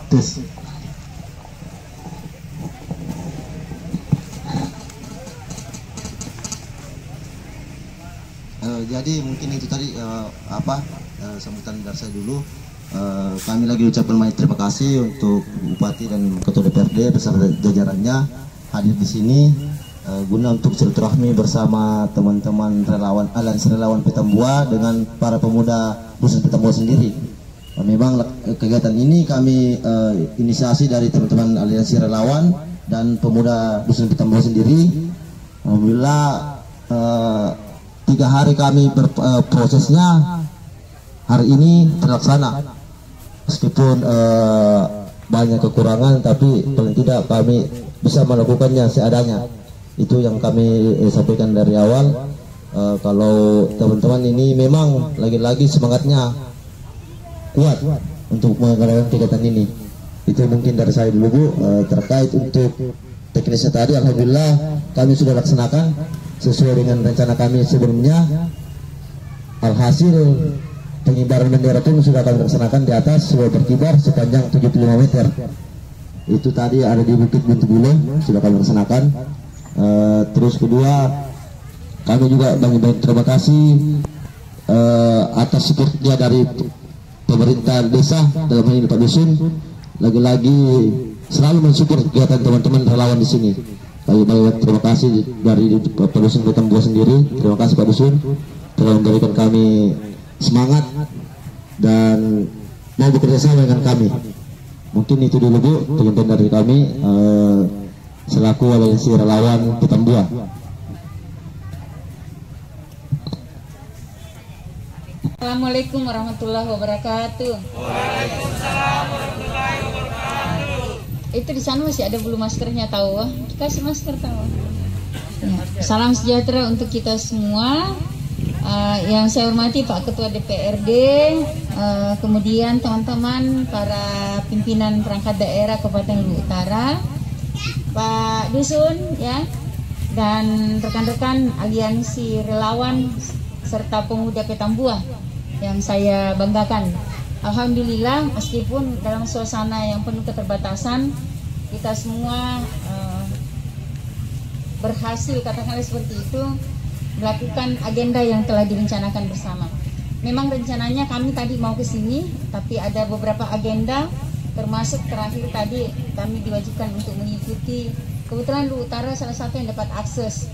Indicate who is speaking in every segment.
Speaker 1: Tes. Jadi mungkin itu tadi sambutan dari saya dulu. Kami lagi ucapkan banyak terima kasih untuk Bupati dan Ketua DPRD beserta jajarannya hadir di sini guna untuk silaturahmi bersama teman-teman relawan Aliansi Relawan Petambua dengan para pemuda Dusun Petambua sendiri. Memang kegiatan ini kami inisiasi dari teman-teman Aliansi Relawan dan pemuda Dusun Petambua sendiri. Alhamdulillah 3 hari kami berprosesnya, hari ini terlaksana meskipun banyak kekurangan, tapi paling tidak kami bisa melakukannya seadanya. Itu yang kami sampaikan dari awal. Kalau teman-teman ini memang lagi-lagi semangatnya kuat untuk mengadakan kegiatan ini. Itu mungkin dari saya dulu Bu. Terkait untuk teknisnya tadi, alhamdulillah kami sudah laksanakan sesuai dengan rencana kami sebelumnya. Alhasil pengibaran bendera pun sudah kami laksanakan di atas sebuah berkibar sepanjang 75 meter. Itu tadi ada di Bukit Buntu sudah kami laksanakan. Terus kedua, kami juga banyak terima kasih atas supportnya dari pemerintah desa, dalam hal ini Pak Dusun, lagi-lagi selalu mensupport kegiatan teman-teman relawan di sini. Banyak terima kasih dari Pak Dusun Petambua sendiri. Terima kasih Pak Dusun telah memberikan kami semangat dan mau bekerja sama dengan kami. Mungkin itu dulu Bu, teman-teman dari kami selaku Aliansi Relawan Petambua.
Speaker 2: Assalamualaikum warahmatullahi wabarakatuh.
Speaker 3: Waalaikumsalam warahmatullahi wabarakatuh.
Speaker 2: Itu di sana masih ada bulu maskernya, tahu? Kasih masker, tahu? Ya. Salam sejahtera untuk kita semua. Yang saya hormati Pak Ketua DPRD, kemudian teman-teman para pimpinan perangkat daerah Kabupaten Luwu Utara, Pak Dusun, ya, dan rekan-rekan Aliansi Relawan serta pemuda Petambua yang saya banggakan. Alhamdulillah, meskipun dalam suasana yang penuh keterbatasan, kita semua berhasil, katakanlah seperti itu, melakukan agenda yang telah direncanakan bersama. Memang rencananya kami tadi mau ke sini, tapi ada beberapa agenda, termasuk terakhir tadi kami diwajibkan untuk mengikuti. Kebetulan Luwu Utara salah satu yang dapat akses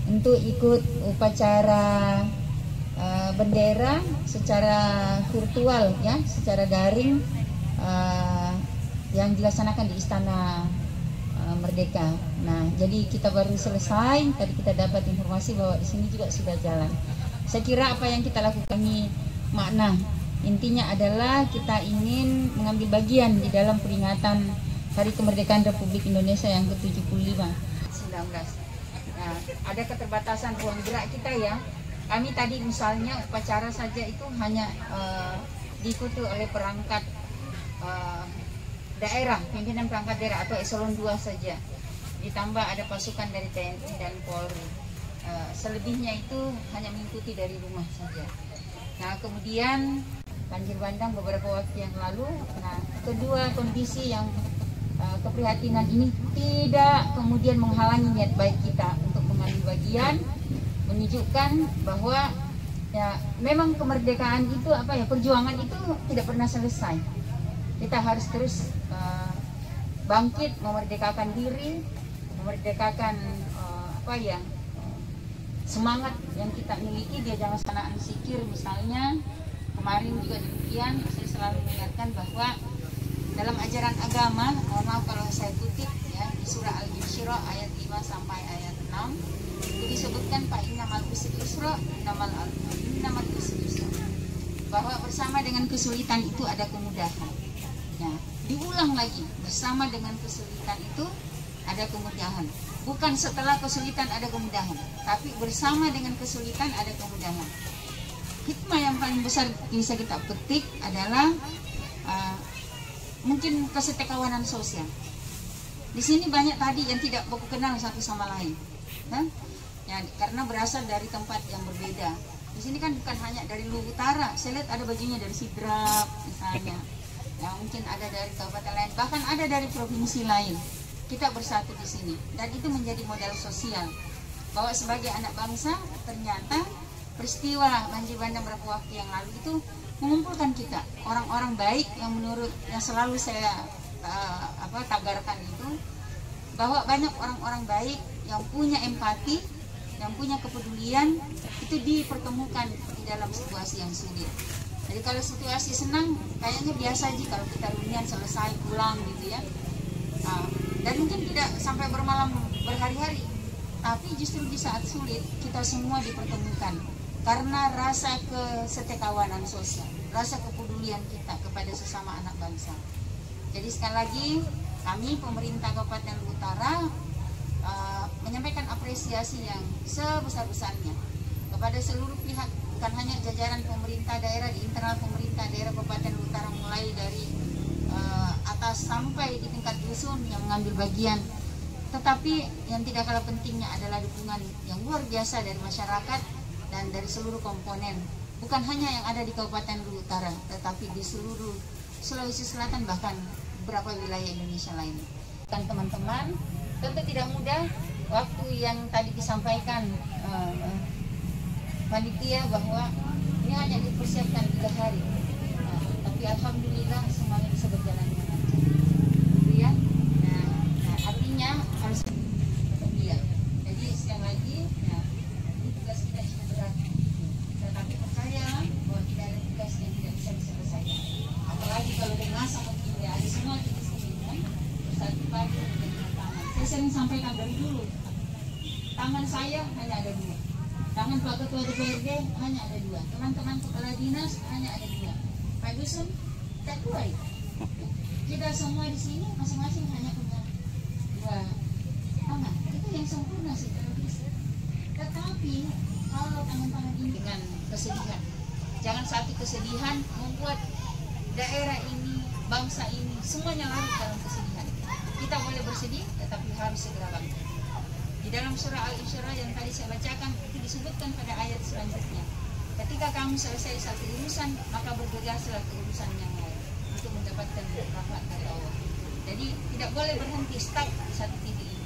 Speaker 2: untuk ikut upacara bendera secara virtual, ya, secara daring, yang dilaksanakan di Istana Merdeka. Nah, jadi kita baru selesai. Tadi kita dapat informasi bahwa di sini juga sudah jalan. Saya kira apa yang kita lakukan ini makna. Intinya adalah kita ingin mengambil bagian di dalam peringatan Hari Kemerdekaan Republik Indonesia yang ke-75 19. Nah, ada keterbatasan ruang gerak kita, ya. Kami tadi misalnya upacara saja itu hanya diikuti oleh perangkat daerah, pimpinan perangkat daerah atau eselon 2 saja. Ditambah ada pasukan dari TNI dan Polri. Selebihnya itu hanya mengikuti dari rumah saja. Nah, kemudian banjir bandang beberapa waktu yang lalu. Nah, kedua kondisi yang keprihatinan ini tidak kemudian menghalangi niat baik kita untuk mengambil bagian, menunjukkan bahwa ya memang kemerdekaan itu perjuangan itu tidak pernah selesai. Kita harus terus bangkit, memerdekakan diri, memerdekakan semangat yang kita miliki. Dia jangan sanaan sikir misalnya. Kemarin juga demikian, saya selalu mengingatkan bahwa dalam ajaran agama, mohon maaf kalau saya kutip, ya, di surah Al-Insyirah ayat 5 sampai ayat 6 itu disebutkan Pak innamal usri yusra, innamal usri yusra, bahwa bersama dengan kesulitan itu ada kemudahan. Ya, diulang lagi, bersama dengan kesulitan itu ada kemudahan. Bukan setelah kesulitan ada kemudahan, tapi bersama dengan kesulitan ada kemudahan. Hikmah yang paling besar bisa kita petik adalah mungkin kesetikawanan sosial. Di sini banyak tadi yang tidak baku kenal satu sama lain, kan? Ya, karena berasal dari tempat yang berbeda. Di sini kan bukan hanya dari Luwu Utara, saya lihat ada bajunya dari Sidrap misalnya. yang mungkin ada dari kabupaten lain, bahkan ada dari provinsi lain. Kita bersatu di sini, dan itu menjadi modal sosial bahwa sebagai anak bangsa ternyata peristiwa banjir bandang beberapa waktu yang lalu itu mengumpulkan kita orang-orang baik yang menurut yang selalu saya tagarkan itu, bahwa banyak orang-orang baik yang punya empati, yang punya kepedulian, itu dipertemukan di dalam situasi yang sulit. Jadi kalau situasi senang kayaknya biasa aja kalau kita reunian selesai pulang gitu ya. Dan mungkin tidak sampai bermalam berhari-hari, tapi justru di saat sulit kita semua dipertemukan karena rasa kesetekawanan sosial, rasa kepedulian kita kepada sesama anak bangsa. Jadi sekali lagi kami pemerintah Kabupaten Utara menyampaikan apresiasi yang sebesar-besarnya kepada seluruh pihak, bukan hanya jajaran pemerintah daerah, di internal pemerintah daerah Kabupaten Utara, mulai dari atas sampai di tingkat dusun yang mengambil bagian. Tetapi yang tidak kalah pentingnya adalah dukungan yang luar biasa dari masyarakat dan dari seluruh komponen, bukan hanya yang ada di Kabupaten Utara, tetapi di seluruh Sulawesi Selatan, bahkan beberapa wilayah Indonesia lain. Dan teman-teman, tentu tidak mudah waktu yang tadi disampaikan panitia bahwa ini hanya dipersiapkan 3 hari, tapi alhamdulillah semuanya bisa berjalan dengan lancar, gitu ya. Nah, artinya harus dia. Jadi sekali lagi, ini tugas kita cukup berat, tetapi percaya bahwa tidak ada tugas yang tidak bisa diselesaikan. Apalagi kalau dengan sama kita ada semua kita sendiri bersatu padu dengan tangan. Saya sering sampaikan dari dulu, tangan saya hanya ada 2. Tangan Pak Ketua DPRD hanya ada 2, teman-teman kepala dinas hanya ada 2, Pak Dusun tak 2. Kita semua di sini masing-masing hanya punya 2 tangan. Itu yang sempurna sih kalau bisa. Tetapi kalau tangan-tangan ini dengan kesedihan, jangan satu kesedihan membuat daerah ini, bangsa ini semuanya larut dalam kesedihan. Kita boleh bersedih, tetapi harus segera bangkit. Di dalam surah Al-Isra yang tadi saya bacakan itu disebutkan pada ayat selanjutnya, ketika kamu selesai satu urusan, maka bergegaslah ke urusan yang lain untuk mendapatkan rahmat dari Allah. Jadi tidak boleh berhenti stuck di satu titik ini.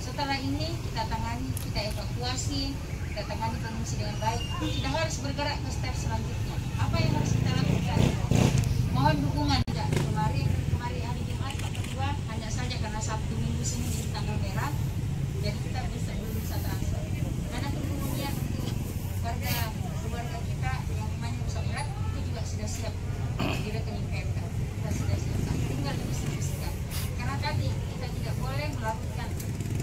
Speaker 2: Setelah ini kita tangani, kita evakuasi, kita tangani pengungsi dengan baik. Kita harus bergerak ke step selanjutnya. Apa yang harus kita lakukan? Mohon dukungan. Kemarin hari Jumat Pak Ketua hanya saja karena Sabtu Minggu sini di tanggal merah, jadi kita bisa transfer. Karena kemudian untuk keluarga kita yang namanya rusak berat itu juga sudah siap di rekening PMK. Kita sudah siap, tinggal didistribusikan. Karena tadi kita tidak boleh melakukan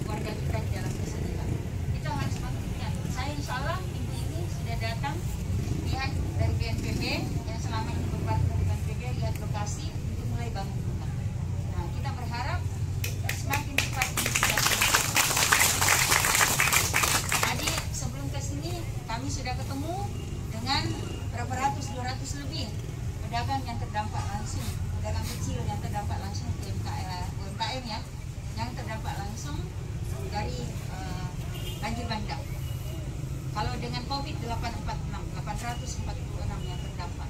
Speaker 2: keluarga kita di dalam kesedihan. Kita harus bangkitkan. Saya insya Allah minggu ini sudah datang pihak dari BNPB yang selama ini berpartner dengan BNPB lihat lokasi untuk mulai bangun rumah. Nah, kita berharap semakin cepat ini sudah. Tadi sebelum ke sini kami sudah ketemu dengan berapa ratus, 200 lebih pedagang yang terdampak langsung, pedagang kecil yang terdampak langsung UMKM ya, yang terdampak langsung dari banjir bandang. Kalau dengan COVID 846 yang terdampak.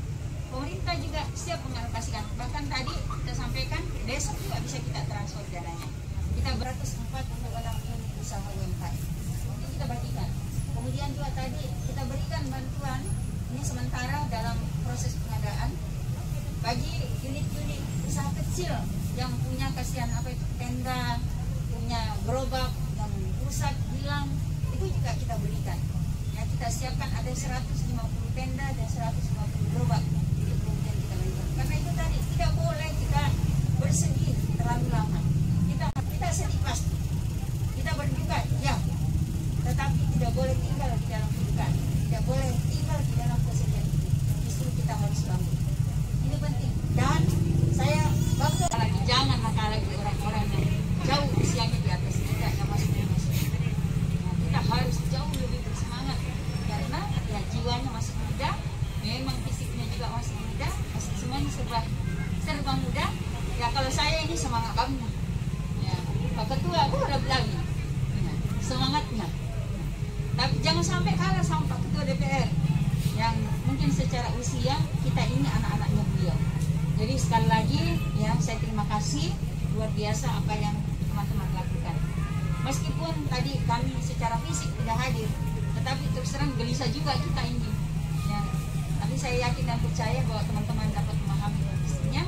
Speaker 2: Pemerintah juga siap mengalokasikan. Bahkan tadi kita sampaikan besok juga bisa kita transfer dananya. Kita 104 untuk orang unit usaha UMKM. Nanti kita bagikan. Kemudian juga tadi kita berikan bantuan ini sementara dalam proses pengadaan bagi unit-unit usaha kecil yang punya kasihan tenda, punya gerobak yang rusak, hilang, itu juga kita berikan. Ya, kita siapkan ada 150 tenda dan 150 gerobak untuk kemudian kita berikan. Karena itu tadi tidak boleh kita bersedih terlalu lama. Kita sedih pasti, kita berduka ya, tetapi tidak boleh tinggal di dalam kedukaan, tidak boleh tinggal di dalam kesedihan itu. Justru kita harus bangun. Ini penting. Dan saya bangga lagi, jangan nakal lagi orang-orang yang jauh usianya di atas kita yang masuk. Nah, kita harus jauh lebih bersemangat karena ya jiwanya masih muda, memang fisiknya juga masih muda, masih semuanya serba muda. Ya kalau saya ini semangat banget. Ya, Pak Ketua aku udah bilang ya, semangatnya. Tapi jangan sampai kalah sama Pak Ketua DPR yang mungkin secara usia kita ini anak-anaknya beliau. Jadi sekali lagi ya saya terima kasih luar biasa apa yang teman-teman lakukan. Meskipun tadi kami secara fisik tidak hadir, tetapi terus terang gelisah juga kita ini. Ya, tapi saya yakin dan percaya bahwa teman-teman dapat memahami kondisinya.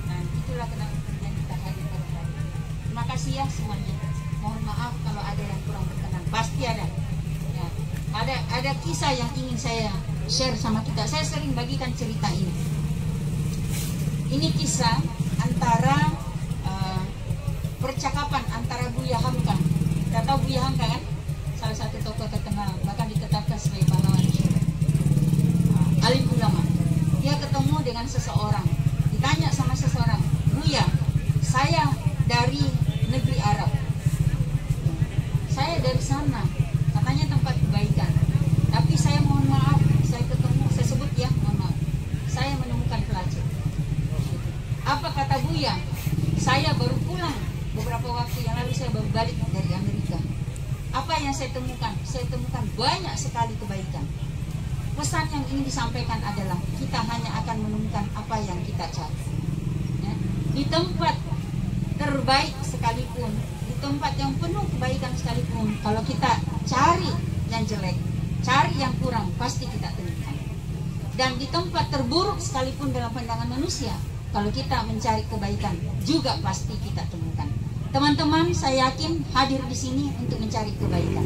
Speaker 2: Nah, itulah kenapa yang kita hadir pada hari ini. Terima kasih ya semuanya. Mohon maaf kalau ada yang kurang berkenan. Pasti ada. Ya, ada kisah yang ingin saya share sama kita. Saya sering bagikan cerita ini. Ini kisah antara percakapan antara Buya Hamka. Kita tahu Buya Hamka kan? Salah satu tokoh terkenal, bahkan ditetapkan sebagai pahlawan nasional. Alim ulama. Dia ketemu dengan seseorang. Ditanya sama seseorang, "Buya, saya dari negeri Arab. Saya dari sana. Katanya tempat kebaikan. Tapi saya mohon maaf, saya ketemu, saya sebut ya, mohon maaf. Saya menemukan pelacur." Apa kata Buya? "Saya baru pulang beberapa waktu yang lalu, saya baru balik dari Amerika. Apa yang saya temukan? Saya temukan banyak sekali kebaikan." Pesan yang ingin disampaikan adalah kita hanya akan menemukan apa yang kita cari. Ya. Di tempat terbaik sekalipun, di tempat yang penuh kebaikan sekalipun, kalau kita cari yang jelek, cari yang kurang, pasti kita temukan. Dan di tempat terburuk sekalipun dalam pandangan manusia, kalau kita mencari kebaikan, juga pasti kita temukan. Teman-teman, saya yakin hadir di sini untuk mencari kebaikan.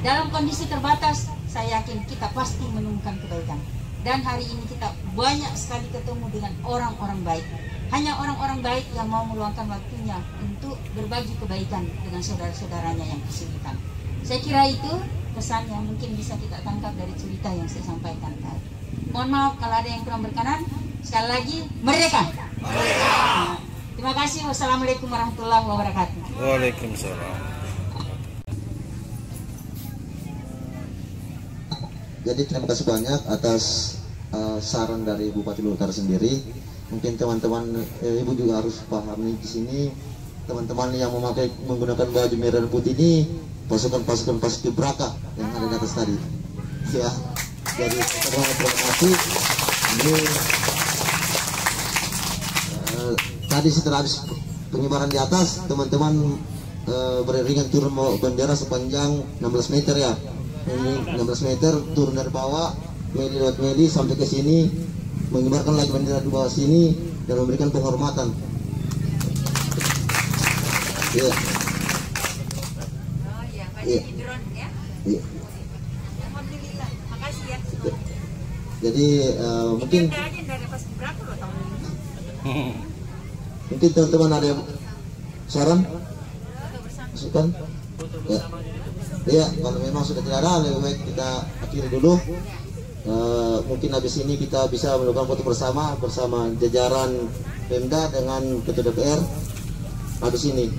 Speaker 2: Dalam kondisi terbatas, saya yakin kita pasti menemukan kebaikan. Dan hari ini kita banyak sekali ketemu dengan orang-orang baik. Hanya orang-orang baik yang mau meluangkan waktunya untuk berbagi kebaikan dengan saudara-saudaranya yang kesulitan. Saya kira itu pesan yang mungkin bisa kita tangkap dari cerita yang saya sampaikan tadi. Mohon maaf kalau ada yang kurang berkenan. Sekali lagi, merdeka! Merdeka! Terima kasih. Wassalamualaikum warahmatullahi wabarakatuh.
Speaker 3: Waalaikumsalam.
Speaker 1: Jadi terima kasih banyak atas saran dari Bupati Luhut Utara sendiri. Mungkin teman-teman ibu juga harus pahami di sini, teman-teman yang menggunakan baju merah dan putih ini pasukan Paski Braka yang ada di atas tadi. Ya, jadi terima kasih. Ini tadi setelah habis penyebaran di atas, teman-teman beriringan turun bendera sepanjang 16 meter ya. Ini 16 meter turun dari bawah, lewat meli sampai ke sini, menyebarkan lagi bendera di bawah sini dan memberikan penghormatan. Ya.
Speaker 2: Oh ya, banyak drone ya.
Speaker 1: Iya.
Speaker 2: Alhamdulillah, makasih ya.
Speaker 1: Jadi mungkin
Speaker 2: dari Paski Braka loh tahun ini.
Speaker 1: mungkin teman-teman ada yang saran, masukan? Ya. Ya, kalau memang sudah tidak ada, lebih baik kita akhiri dulu. Mungkin habis ini kita bisa melakukan foto bersama jajaran Pemda dengan Ketua DPR habis ini.